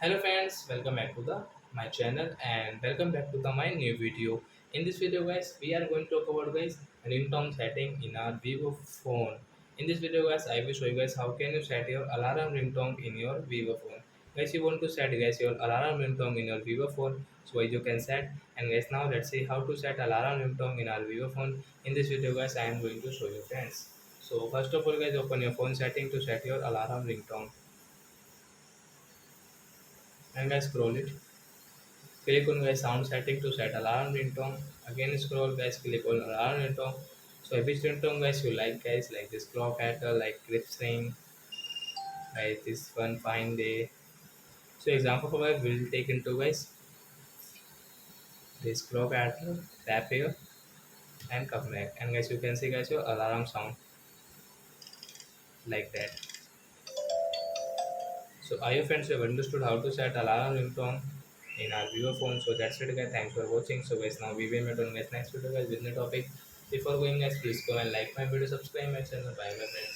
Hello friends, welcome back to the my channel and welcome back to the my new video. In this video guys, we are going to talk about guys ringtone setting in our Vivo phone. In this video guys, I will show you guys how can you set your alarm ringtone in your Vivo phone. Guys, you want to set guys your alarm ringtone in your Vivo phone, so you can set. And guys, now let's see how to set alarm ringtone in our Vivo phone. In this video guys, I am going to show you friends. So first of all guys, open your phone setting to set your alarm ringtone and guys scroll it. Click on guys sound setting to set alarm ringtone. Again scroll guys, click on alarm ringtone. So which ringtone guys you like guys, like this clock hatter, like clips ring, like this one fine day. So example for guys we'll take into guys this clock hatter, tap here and come back. And guys you can see guys your alarm sound like that. So I hope friends you have understood how to set alarm ringtone in our viewer phone. So that's it guys. Thanks for watching. So guys now we will meet on guys next video guys with new topic. Before going guys, please go and like my video, subscribe my channel. Bye my friends.